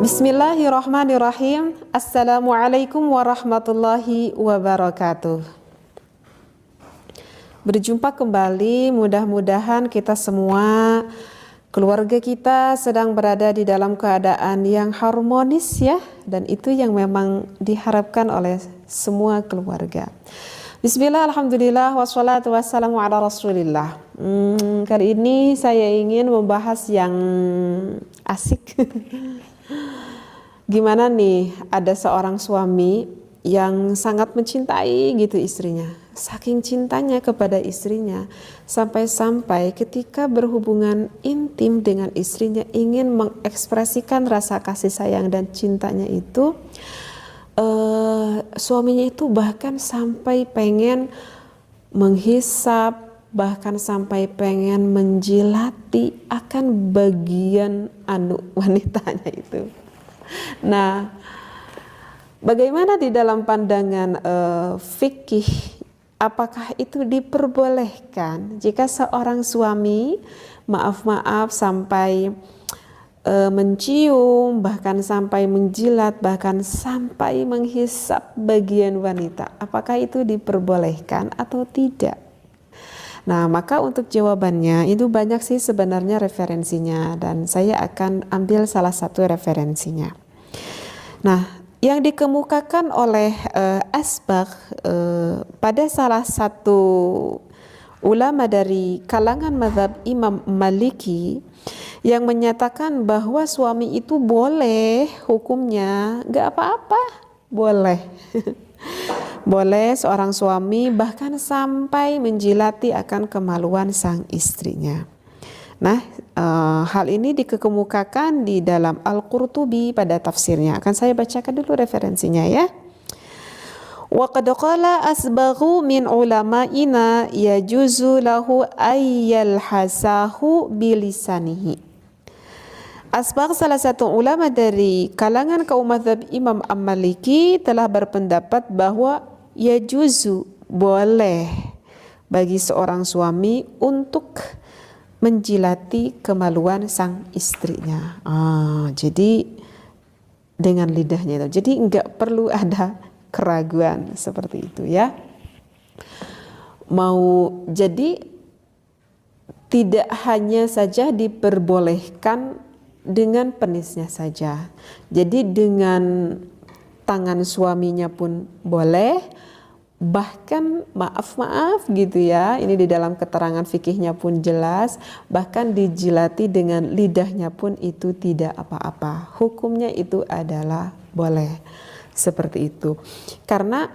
Bismillahirrahmanirrahim. Assalamualaikum warahmatullahi wabarakatuh. Berjumpa kembali, mudah-mudahan kita semua, keluarga kita sedang berada di dalam keadaan yang harmonis ya, dan itu yang memang diharapkan oleh semua keluarga. Bismillah, alhamdulillah, wassalatu wassalamu ala rasulillah. Kali ini saya ingin membahas yang asik. Gimana nih, ada seorang suami yang sangat mencintai gitu istrinya. Saking cintanya kepada istrinya, sampai-sampai ketika berhubungan intim dengan istrinya ingin mengekspresikan rasa kasih sayang dan cintanya itu, suaminya itu bahkan sampai pengen menghisap, bahkan sampai pengen menjilati akan bagian wanitanya itu. Nah, bagaimana di dalam pandangan fikih, apakah itu diperbolehkan jika seorang suami maaf sampai mencium, bahkan sampai menjilat, bahkan sampai menghisap bagian wanita? Apakah itu diperbolehkan atau tidak? Nah, maka untuk jawabannya itu banyak sih sebenarnya referensinya, dan saya akan ambil salah satu referensinya. Nah, yang dikemukakan oleh Asbagh pada salah satu ulama dari kalangan mazhab Imam Maliki yang menyatakan bahwa suami itu boleh hukumnya, gak apa-apa, boleh. Boleh seorang suami bahkan sampai menjilati akan kemaluan sang istrinya. Nah, hal ini dikemukakan di dalam Al-Qurtubi pada tafsirnya. Akan saya bacakan dulu referensinya ya. Wa qad qala asbaghu min ulama'ina yajuzu lahu ayyal hasahu bilisanihi. Asbagh, salah satu ulama dari kalangan kaum mazhab Imam Maliki, telah berpendapat bahwa yajuzu, boleh bagi seorang suami untuk menjilati kemaluan sang istrinya. Jadi dengan lidahnya itu. Jadi enggak perlu ada keraguan seperti itu ya. Jadi tidak hanya saja diperbolehkan dengan penisnya saja. Jadi dengan tangan suaminya pun boleh, bahkan maaf gitu ya, ini di dalam keterangan fikihnya pun jelas, bahkan dijilati dengan lidahnya pun itu tidak apa-apa. Hukumnya itu adalah boleh. Seperti itu. Karena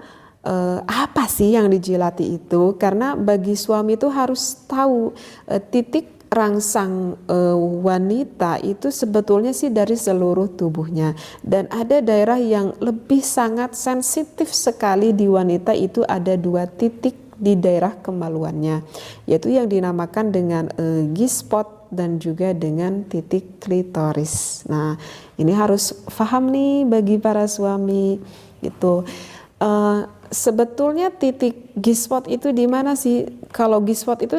apa sih yang dijilati itu? Karena bagi suami itu harus tahu titik rangsang wanita itu sebetulnya sih dari seluruh tubuhnya, dan ada daerah yang lebih sangat sensitif sekali di wanita, itu ada 2 titik di daerah kemaluannya, yaitu yang dinamakan dengan G-spot dan juga dengan titik klitoris. Nah, ini harus paham nih bagi para suami gitu. Sebetulnya titik G-spot itu di mana sih? Kalau G-spot itu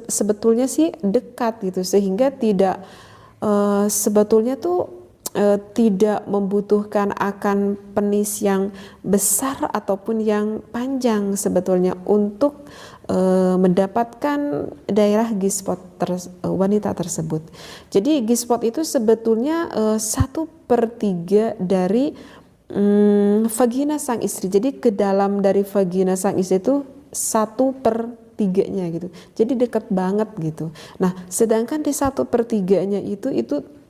sebetulnya sih dekat gitu, sehingga tidak sebetulnya tuh tidak membutuhkan akan penis yang besar ataupun yang panjang sebetulnya untuk mendapatkan daerah G-spot wanita tersebut. Jadi G-spot itu sebetulnya 1/3 dari vagina sang istri. Jadi ke dalam dari vagina sang istri itu 1/3-nya gitu. Jadi dekat banget gitu. Nah, sedangkan di 1/3-nya itu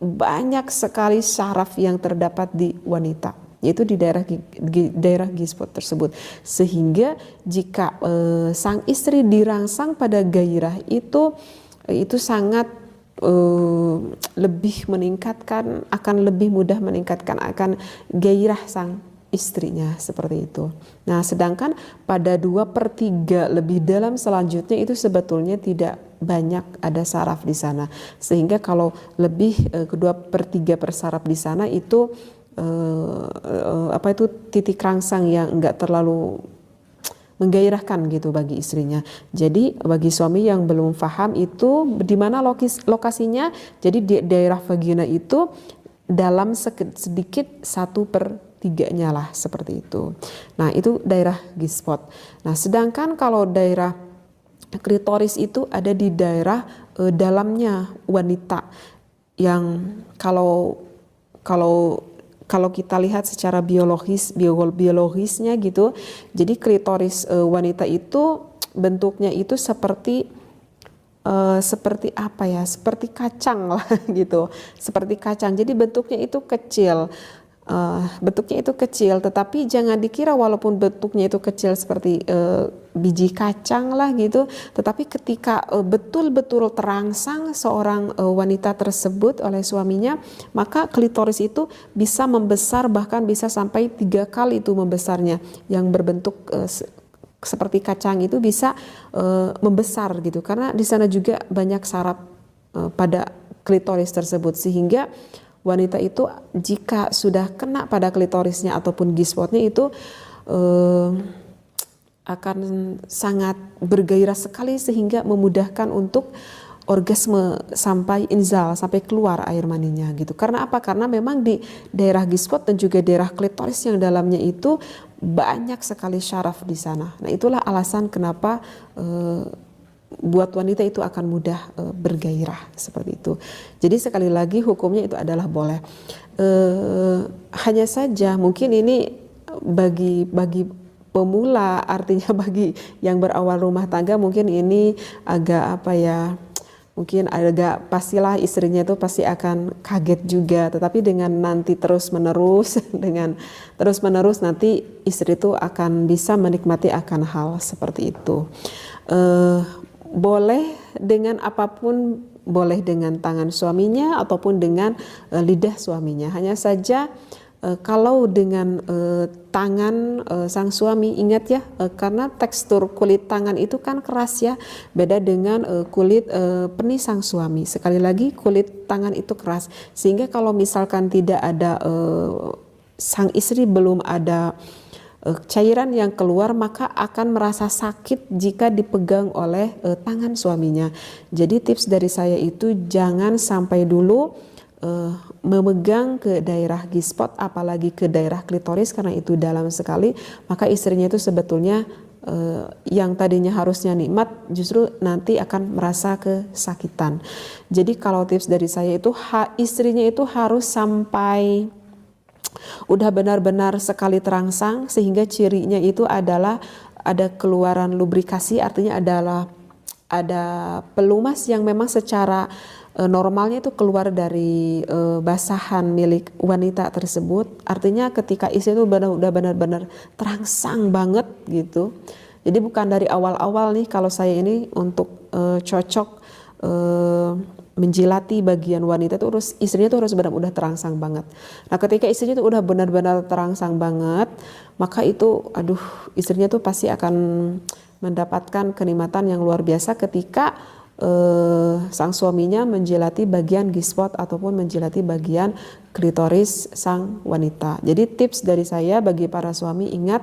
banyak sekali syaraf yang terdapat di wanita, yaitu di daerah G-spot tersebut. Sehingga jika sang istri dirangsang pada gairah itu sangat lebih meningkatkan, akan lebih mudah meningkatkan akan gairah sang istrinya, seperti itu. Nah, sedangkan pada 2/3 lebih dalam selanjutnya itu sebetulnya tidak banyak ada saraf di sana, sehingga kalau lebih ke 2/3 persaraf di sana itu titik rangsang yang enggak terlalu menggairahkan gitu bagi istrinya. Jadi bagi suami yang belum paham itu di mana lokasinya, jadi di daerah vagina itu dalam sedikit 1/3-nya lah seperti itu. Nah itu daerah G-spot. Nah sedangkan kalau daerah klitoris itu ada di daerah dalamnya wanita, yang kalau kita lihat secara biologisnya gitu, jadi klitoris wanita itu bentuknya itu seperti apa ya, seperti kacang lah gitu, seperti kacang. Jadi bentuknya itu kecil, tetapi jangan dikira walaupun bentuknya itu kecil seperti biji kacang lah gitu, tetapi ketika betul-betul terangsang seorang wanita tersebut oleh suaminya, maka klitoris itu bisa membesar, bahkan bisa sampai 3 kali itu membesarnya, yang berbentuk seperti kacang itu bisa membesar gitu, karena di sana juga banyak saraf pada klitoris tersebut, sehingga wanita itu jika sudah kena pada klitorisnya ataupun G-spotnya itu akan sangat bergairah sekali, sehingga memudahkan untuk orgasme sampai inzal, sampai keluar air maninya gitu. Karena apa? Karena memang di daerah G-spot dan juga daerah klitoris yang dalamnya itu banyak sekali syaraf di sana. Nah itulah alasan kenapa buat wanita itu akan mudah bergairah seperti itu. Jadi sekali lagi hukumnya itu adalah boleh. Hanya saja mungkin ini bagi pemula, artinya bagi yang berawal rumah tangga mungkin ini agak apa ya, mungkin agak pastilah istrinya itu pasti akan kaget juga, tetapi dengan nanti terus menerus nanti istri itu akan bisa menikmati akan hal seperti itu. Boleh dengan apapun, boleh dengan tangan suaminya ataupun dengan lidah suaminya. Hanya saja kalau dengan tangan sang suami, ingat ya, karena tekstur kulit tangan itu kan keras ya, beda dengan kulit penis sang suami. Sekali lagi kulit tangan itu keras, sehingga kalau misalkan tidak ada sang istri belum ada cairan yang keluar, maka akan merasa sakit jika dipegang oleh tangan suaminya. Jadi tips dari saya itu jangan sampai dulu memegang ke daerah G-spot, apalagi ke daerah klitoris, karena itu dalam sekali, maka istrinya itu sebetulnya yang tadinya harusnya nikmat justru nanti akan merasa kesakitan. Jadi kalau tips dari saya itu istrinya itu harus sampai udah benar-benar sekali terangsang, sehingga cirinya itu adalah ada keluaran lubrikasi, artinya adalah ada pelumas yang memang secara normalnya itu keluar dari basahan milik wanita tersebut. Artinya ketika istri itu udah benar-benar terangsang banget gitu. Jadi bukan dari awal-awal nih, kalau saya ini untuk cocok menjilati bagian wanita itu istrinya itu harus benar-benar terangsang banget. Nah ketika istrinya itu udah benar-benar terangsang banget, maka itu istrinya tuh pasti akan mendapatkan kenikmatan yang luar biasa ketika sang suaminya menjilati bagian G-spot ataupun menjilati bagian klitoris sang wanita. Jadi tips dari saya bagi para suami, ingat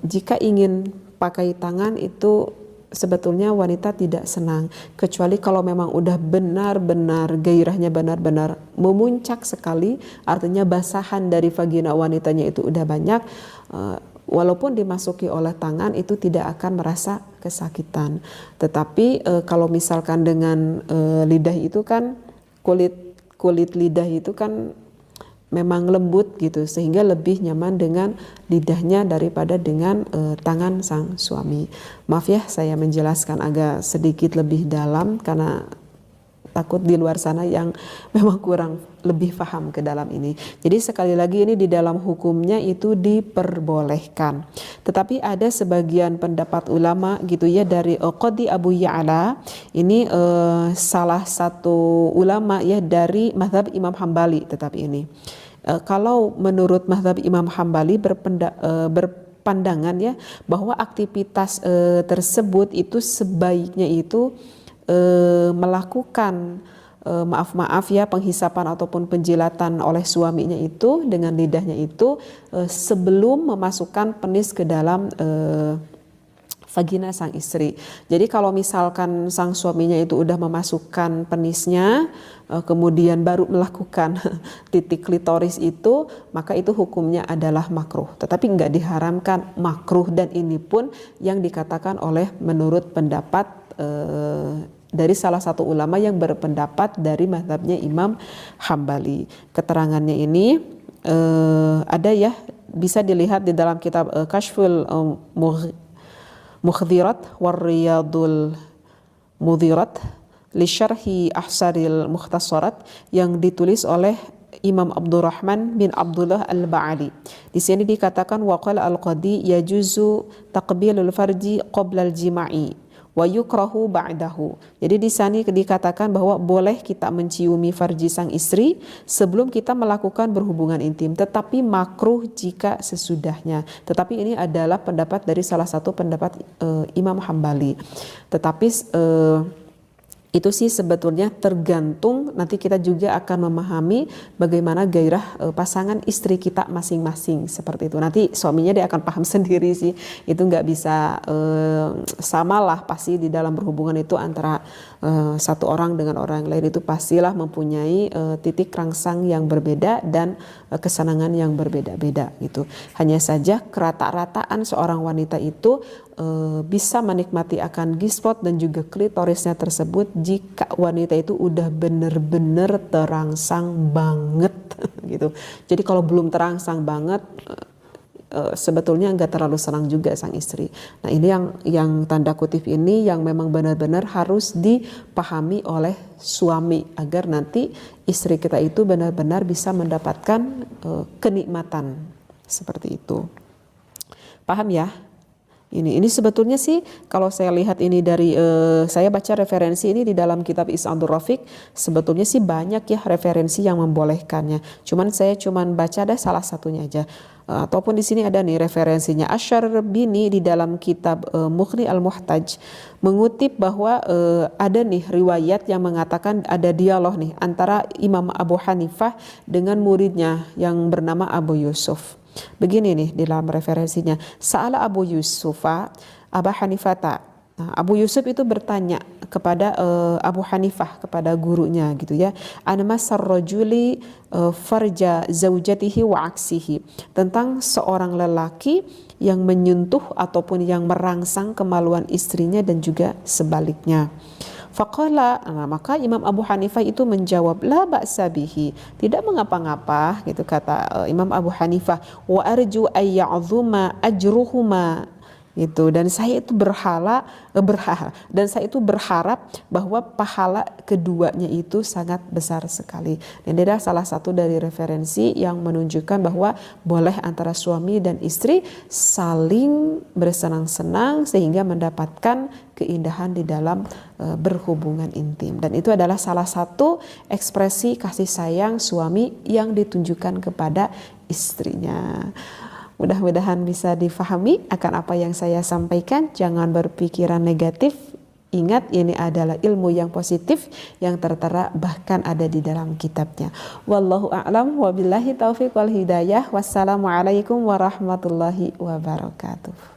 jika ingin pakai tangan itu sebetulnya wanita tidak senang, kecuali kalau memang udah benar-benar gairahnya benar-benar memuncak sekali, artinya basahan dari vagina wanitanya itu udah banyak, walaupun dimasuki oleh tangan itu tidak akan merasa kesakitan. Tetapi kalau misalkan dengan lidah itu kan kulit lidah itu kan memang lembut gitu, sehingga lebih nyaman dengan lidahnya daripada dengan tangan sang suami. Maaf ya saya menjelaskan agak sedikit lebih dalam, karena takut di luar sana yang memang kurang lebih paham ke dalam ini. Jadi sekali lagi ini di dalam hukumnya itu diperbolehkan. Tetapi ada sebagian pendapat ulama gitu ya, dari Qadi Abu Ya'la, ini salah satu ulama ya dari mazhab Imam Hambali. Tetapi ini kalau menurut mazhab Imam Hambali berpandangan ya, bahwa aktivitas tersebut itu sebaiknya itu melakukan maaf ya penghisapan ataupun penjilatan oleh suaminya itu dengan lidahnya itu sebelum memasukkan penis ke dalam vagina sang istri. Jadi kalau misalkan sang suaminya itu udah memasukkan penisnya, kemudian baru melakukan titik klitoris itu, maka itu hukumnya adalah makruh. Tetapi nggak diharamkan makruh, dan ini pun yang dikatakan oleh menurut pendapat dari salah satu ulama yang berpendapat dari mazhabnya Imam Hambali. Keterangannya ini ada ya, bisa dilihat di dalam kitab Kashful Mukhdhirat Warriyadul Mudhirat li Syarhi Ahsaril Mukhtasarat yang ditulis oleh Imam Abdurrahman bin Abdullah Al-Ba'ali. Di sini dikatakan waqala al-qadi yajuzu taqbilul farji qabla al-jima'i wa yukrahu ba'dahu. Jadi di sini dikatakan bahwa boleh kita menciumi farji sang istri sebelum kita melakukan berhubungan intim, tetapi makruh jika sesudahnya. Tetapi ini adalah pendapat dari salah satu pendapat Imam Hambali. Tetapi itu sih sebetulnya tergantung, nanti kita juga akan memahami bagaimana gairah pasangan istri kita masing-masing, seperti itu. Nanti suaminya dia akan paham sendiri sih, itu nggak bisa samalah pasti di dalam berhubungan itu antara satu orang dengan orang lain, itu pastilah mempunyai titik rangsang yang berbeda dan kesenangan yang berbeda-beda gitu. Hanya saja kerata-rataan seorang wanita itu bisa menikmati akan G-spot dan juga klitorisnya tersebut jika wanita itu udah bener-bener terangsang banget gitu. Jadi kalau belum terangsang banget, sebetulnya nggak terlalu senang juga sang istri. Nah ini yang tanda kutip ini yang memang benar-benar harus dipahami oleh suami agar nanti istri kita itu benar-benar bisa mendapatkan kenikmatan seperti itu. Paham ya? Ini sebetulnya sih kalau saya lihat ini dari saya baca referensi ini di dalam kitab Is'adur Rafiq, sebetulnya sih banyak ya referensi yang membolehkannya. Saya baca ada salah satunya aja. Ataupun di sini ada nih referensinya. Asy-Syarbini di dalam kitab Mughni Al-Muhtaj mengutip bahwa ada nih riwayat yang mengatakan ada dialog nih antara Imam Abu Hanifah dengan muridnya yang bernama Abu Yusuf. Begini nih di dalam referensinya. Sa'ala Abu Yusufa Aba Hanifata. Nah, Abu Yusuf itu bertanya kepada Abu Hanifah, kepada gurunya gitu ya. Anmasar rajuli farja zaujatihi wa aksihi. Tentang seorang lelaki yang menyentuh ataupun yang merangsang kemaluan istrinya dan juga sebaliknya. Faqala, maka Imam Abu Hanifah itu menjawab, la ba'sa bihi, tidak mengapa-ngapa gitu kata Imam Abu Hanifah. Wa arju ayya'zuma ajruhuma gitu, dan saya itu berharap bahwa pahala keduanya itu sangat besar sekali. Dan ini adalah salah satu dari referensi yang menunjukkan bahwa boleh antara suami dan istri saling bersenang-senang sehingga mendapatkan keindahan di dalam berhubungan intim. Dan itu adalah salah satu ekspresi kasih sayang suami yang ditunjukkan kepada istrinya. Mudah-mudahan bisa difahami akan apa yang saya sampaikan. Jangan berpikiran negatif. Ingat, ini adalah ilmu yang positif yang tertera bahkan ada di dalam kitabnya. Wallahu a'lam wa billahi taufiq wal hidayah. Wassalamualaikum warahmatullahi wabarakatuh.